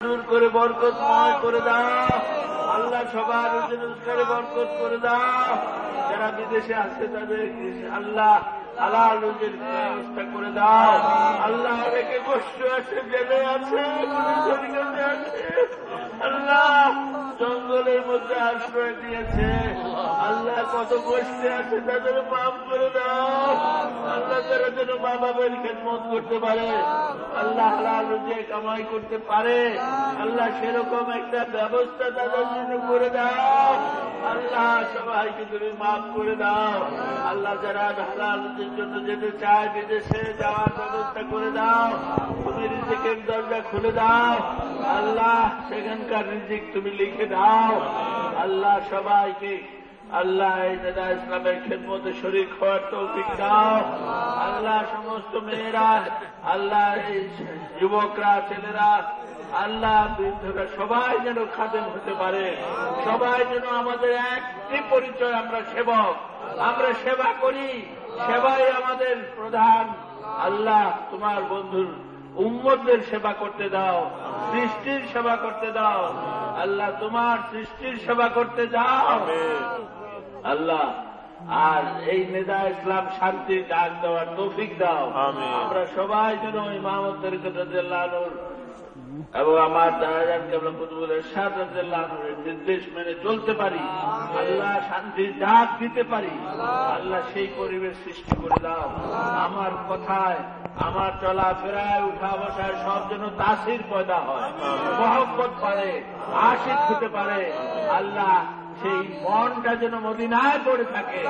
দূর করে বরকতময় করে দাও আল্লাহ, সবার রোজগারে বরকত করে দাও। যারা বিদেশে আসছে তাদের আল্লাহ হালাল রুজির ব্যবস্থা করে দাও আল্লাহ। অনেকে কষ্ট আছে, জেলে আছে, আছে আল্লাহ, জঙ্গলের মধ্যে আশ্রয় দিয়েছে আল্লাহ, কত কষ্টে আছে তাদের মাফ করে দাও আল্লাহ। তারা যেন মা বাবার খেদমত করতে পারে আল্লাহ, হালাল রুজি কামাই করতে পারে আল্লাহ, সেরকম একটা ব্যবস্থা তাদের জন্য করে দাও আল্লাহ। সবাইকে তুমি মাফ করে দাও আল্লাহ। যারা হালাল রুজির জন্য যেতে চায় বিদেশে যাওয়ার ব্যবস্থা করে দাও। তুমি রিজিকের দরজা খুলে দাও আল্লাহ, সেখানকার রিজিক তুমি লিখে দাও আল্লাহ। সবাইকে আল্লাহ এই নেতা ইসলামের খেদমতে শরীক হওয়ার তৌফিক দাও আল্লাহ। সমস্ত মেয়েরা আল্লাহ, এই যুবকরা, ছেলেরা আল্লাহ, বৃদ্ধরা সবাই যেন খাদেম হতে পারে। সবাই যেন আমাদের একটি পরিচয়, আমরা সেবক, আমরা সেবা করি, সেবাই আমাদের প্রধান আল্লাহ। তোমার বন্ধুর উম্মতদের সেবা করতে দাও, সৃষ্টির সেবা করতে দাও আল্লাহ, তোমার সৃষ্টির সেবা করতে দাও আল্লাহ। আর এই নেদা ইসলাম শান্তির ডাক দেওয়ার তৌফিক দাও। আমরা সবাই যেন ইমামত তরিকত রাদিয়াল্লাহু আনহুর এবং আমার দারাজান কেবলা কুতুবুল ইরশাদ রাদিয়াল্লাহু আনহুর নির্দেশ মেনে চলতে পারি আল্লাহ, শান্তির ডাক দিতে পারি আল্লাহ। সেই পরিবেশ সৃষ্টি করে দাও। আমার কথায়, আমার চলাফেরায়, উঠা বসায় সব যেন তাসির পয়দা হয়, মহব্বত পারে, আশিক হতে পারে আল্লাহ। সেই মনটা যেন মদিনায় পড়ে থাকে,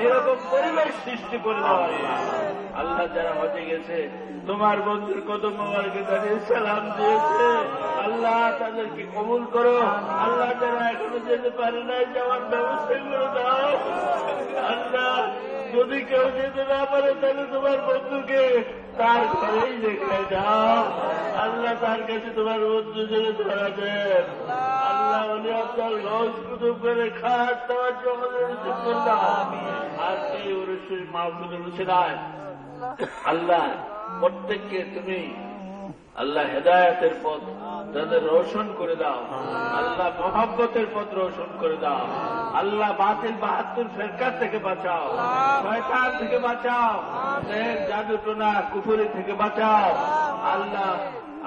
এরকম পরিবেশ সৃষ্টি করে দেওয়া আল্লাহ। যারা হজে গেছে তোমার বন্ধুর কদম মোবারকে দাঁড়িয়ে সালাম দিয়েছে আল্লাহ, তাদেরকে কবুল করো আল্লাহ। যারা এখনো যেতে পারে নাই, যাওয়ার ব্যবস্থা করে দাও আল্লাহ। যদি কেউ যেতে না পারে তাহলে তোমার বন্ধুকে তার ঘরেই রেখে দাও আল্লাহ। তার কাছে তোমার বন্ধু যেন ধরা দেন আল্লাহ। উনি আপনার লজ কুতুব করে খাস দেওয়ার জন্য করলাম। আর এই ওরসের মাহফিলের উচিলায় আল্লাহ প্রত্যেককে তুমি আল্লাহ হেদায়েতের পথ তাদের রোশন করে দাও আল্লাহ, মহব্বতের পথ রোশন করে দাও আল্লাহ। বাতিল 72 ফেরকা থেকে বাঁচাও, শয়তান থেকে বাঁচাও, জাদু টোনা কুফরি থেকে বাঁচাও আল্লাহ।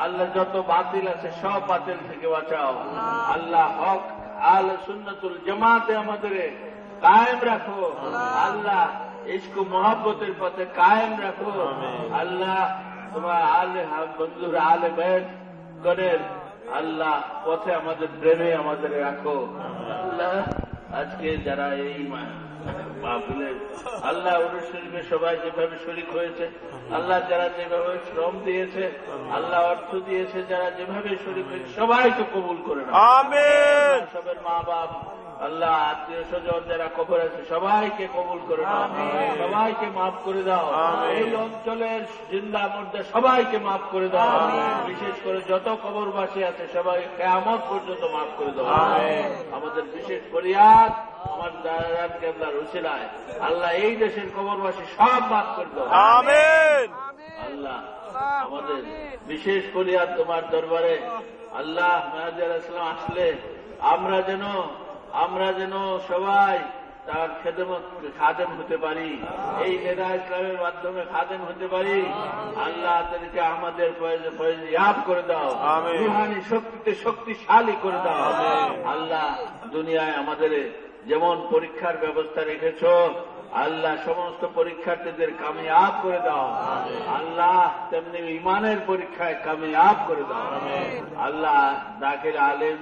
আল্লাহ যত বাতিল আছে সব বাতিল থেকে বাঁচাও আল্লাহ। হক আহলে সুন্নাতুল জামাতে আমাদের কায়েম রাখো আল্লাহ। ইশক মহব্বতের পথে কায়েম রাখো আল্লাহ। তোমার আলে বন্ধুর আলে বাইত গণের আল্লাহ পথে আমাদের প্রেমে আমাদের রাখো আল্লাহ। আজকে যারা এই মাহফিলের আল্লাহ উরুস শরীফে সবাই যেভাবে শরীক হয়েছে আল্লাহ, যারা যেভাবে শ্রম দিয়েছে আল্লাহ, অর্থ দিয়েছে, যারা যেভাবে শরীক হয়েছে সবাইকে কবুল করে নাও আমিন। সবার মা বাপ আল্লাহ, আত্মীয় স্বজন যারা কবর আছে সবাইকে কবুল করে দাও, সবাইকে মাফ করে দাও। এই অঞ্চলের জিন্দা মুর্দা সবাইকে মাফ করে দাও, বিশেষ করে যত কবরবাসী আছে সবাই কিয়ামত পর্যন্ত মাফ করে দাও। আমাদের বিশেষ ফরিয়াদ আমার দারাজান কেবলার উসিলায় আল্লাহ, এই দেশের কবরবাসী সব মাফ করে দাও আমিন আল্লাহ। আমাদের বিশেষ ফরিয়াদ তোমার দরবারে আল্লাহ, মেহেদী আলাইহিস সালাম আসলে আমরা যেন সবাই তার খাদেম হতে পারি, এই নেদা ইসলামের মাধ্যমে খাদেম হতে পারি আল্লাহ। তাদেরকে আমাদের ফয়েজ ইয়াব করে দাও, রুহানি শক্তিতে শক্তিশালী করে দাও আল্লাহ। দুনিয়ায় আমাদের যেমন পরীক্ষার ব্যবস্থা রেখেছ আল্লাহ, সমস্ত পরীক্ষার্থীদের কামিয়াব করে দাও আল্লাহ, তেমনি ইমানের পরীক্ষায় কামিয়াব করে দাও আল্লাহ। দাখিল আলেম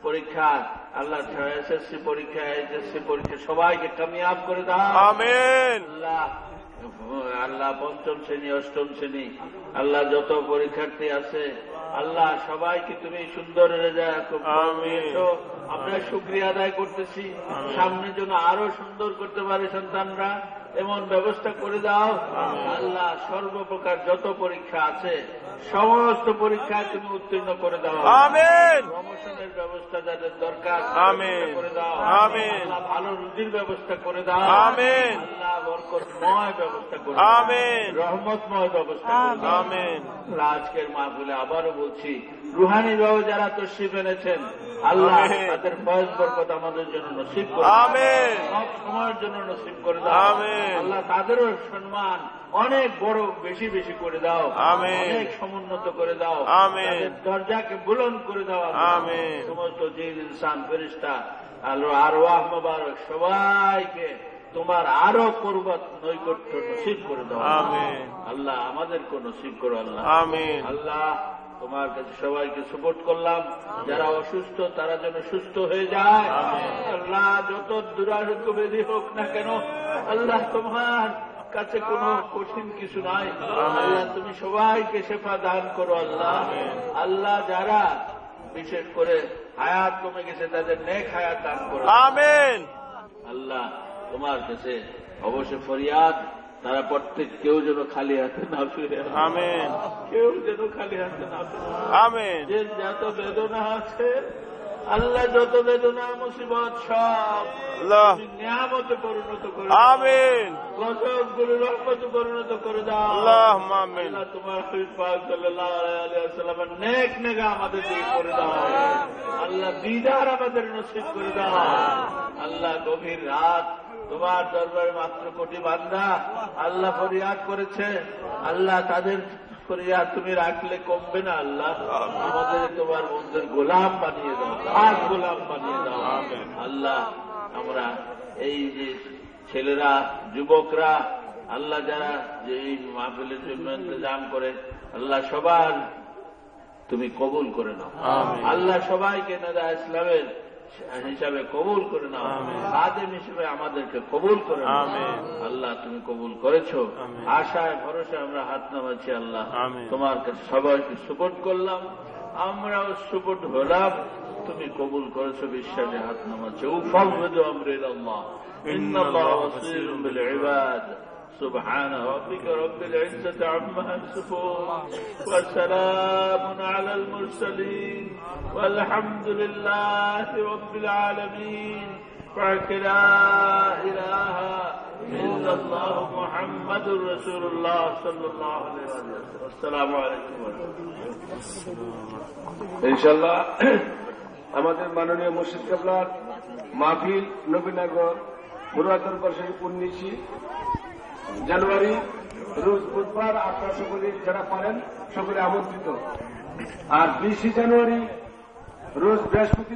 পরীক্ষা আল্লাহ, এসএসসি পরীক্ষা, এইচএসসি পরীক্ষা সবাইকে কামিয়াব করে দাও আমিন আল্লাহ। আল্লাহ পঞ্চম শ্রেণী, অষ্টম শ্রেণী আল্লাহ যত পরীক্ষার্থী আছে আল্লাহ, সবাইকে তুমি সুন্দর রেজাল্ট আমরা শুকরিয়া আদায় করতেছি। সামনে যেন আরো সুন্দর করতে পারে সন্তানরা এমন ব্যবস্থা করে দাও। আল্লাহ সর্বপ্রকার যত পরীক্ষা আছে সমস্ত পরীক্ষায় তুমি উত্তীর্ণ করে দাও। আমিন। প্রমোশনের ব্যবস্থা যাদের দরকার আমিন করে দাও। আমিন। আল্লাহ ভালো রুজির ব্যবস্থা করে দাও। আমিন। আল্লাহ বরকতময় ব্যবস্থা করে দাও। আমিন। রহমতময় ব্যবস্থা করে দাও। আমিন। আজকের মাহফিলে আবারও বলছি, রুহানি ভাবে যারা তশরিফ এনেছেন আল্লাহ তাদের ফয়েজ বরকত আমাদের জন্য নসিব করে দাও। আমিন। সব সময়ের জন্য নসিব করে দাও। আমিন। আল্লাহ তাদেরও সম্মান অনেক বড় বেশি বেশি করে দাও। আমিন। অনেক সমুন্নত করে দাও। আমিন। তাদের দরজাকে বুলন্দ করে দাও। আমিন। সমস্ত জিন ইনসান ফেরেশতা আল্লাহ আরওয়াহ মুবারক সবাইকে তোমার আরো কুরবত নৈকট্য নসিব করে দাও। আমিন। আল্লাহ আমাদেরকে নসিব করো। আল্লাহ আমিন। আল্লাহ তোমার কাছে সবাইকে সাপোর্ট করলাম, যারা অসুস্থ তারা যেন সুস্থ হয়ে যায়। আল্লাহ যত দুরারোগ্য ব্যাধি হোক না কেন, আল্লাহ তোমার কাছে কোনো কঠিন কিছু নাই। আল্লাহ তুমি সবাইকে শেফা দান করো। আল্লাহ আল্লাহ যারা বিশেষ করে হায়াত কমে গেছে তাদের নেক হায়াত দান করো। আমিন। আল্লাহ তোমার কাছে অবশ্যই ফরিয়াদ, তারা প্রত্যেক কেউ যেন খালি হাতে না ফিরে। আমিন। কেউ যেন খালি হাতে না ফিরে। আমিন। যে যত বেদনা আছে আল্লাহ, যত বেদনা মুসিবত সব আল্লাহ নিয়ামতে পরিণত করে। আমিন। গজবগুলো রহমতে পরিণত করে দাও। আল্লাহুম্মা আমিন। আল্লাহ তোমার হাবিব পাক সাল্লাল্লাহু আলাইহি ওয়াসাল্লামের নেক নেগা আমাদের দিয়ে করে দাও। আল্লাহ দিদার আমাদের নসিব করে দাও। আল্লাহ গভীর রাত তোমার দরবারে মাত্র কোটি বান্দা আল্লাহ ফরিয়াদ করেছে। আল্লাহ তাদের ফরিয়াদ তুমি রাখলে কমবে না। আল্লাহ আমাদের তোমার বন্ধুর গোলাম বানিয়ে দাও, খাস গোলাম বানিয়ে দাও। আল্লাহ আমরা এই যে ছেলেরা যুবকরা আল্লাহ যারা যে এই মাহফিলের জন্য ইন্তজাম করে আল্লাহ সবার তুমি কবুল করে নাও। আল্লাহ সবাইকে নেদা ইসলামের হিসাবে কবুল করে নাও। খাদেম হিসেবে আমাদেরকে কবুল করে নাও। আল্লাহ তুমি কবুল করেছো, আশায় ভরসা আমরা হাত নামাচ্ছি। আল্লাহ তোমার কাছে সবাইকে সুপোর্ট করলাম, আমরাও সুপোর্ট হলাম, তুমি কবুল করেছো বিশ্বাসে হাত নামাচ্ছি। উফাউযু আমরি ইলাল্লাহ ইন্নাল্লাহা বাসীরুম বিল ইবাদ। سبحان ربك رب العزة عما يصفون وسلام على المرسلين والحمد لله رب العالمين. لا إله إلا الله محمد رسول الله صلى الله عليه وسلم. السلام عليكم ورحمة الله. ইনশাআল্লাহ আমাদের মাননীয় মুর্শিদ কেবলার মাহফিল নবীনগর মুরাদ দরবার শরীফ 19 জানুয়ারি রোজ বুধবার। আপনারা সকলে যারা পারেন সকলে আমন্ত্রিত। আর 20 জানুয়ারি রোজ বৃহস্পতিবার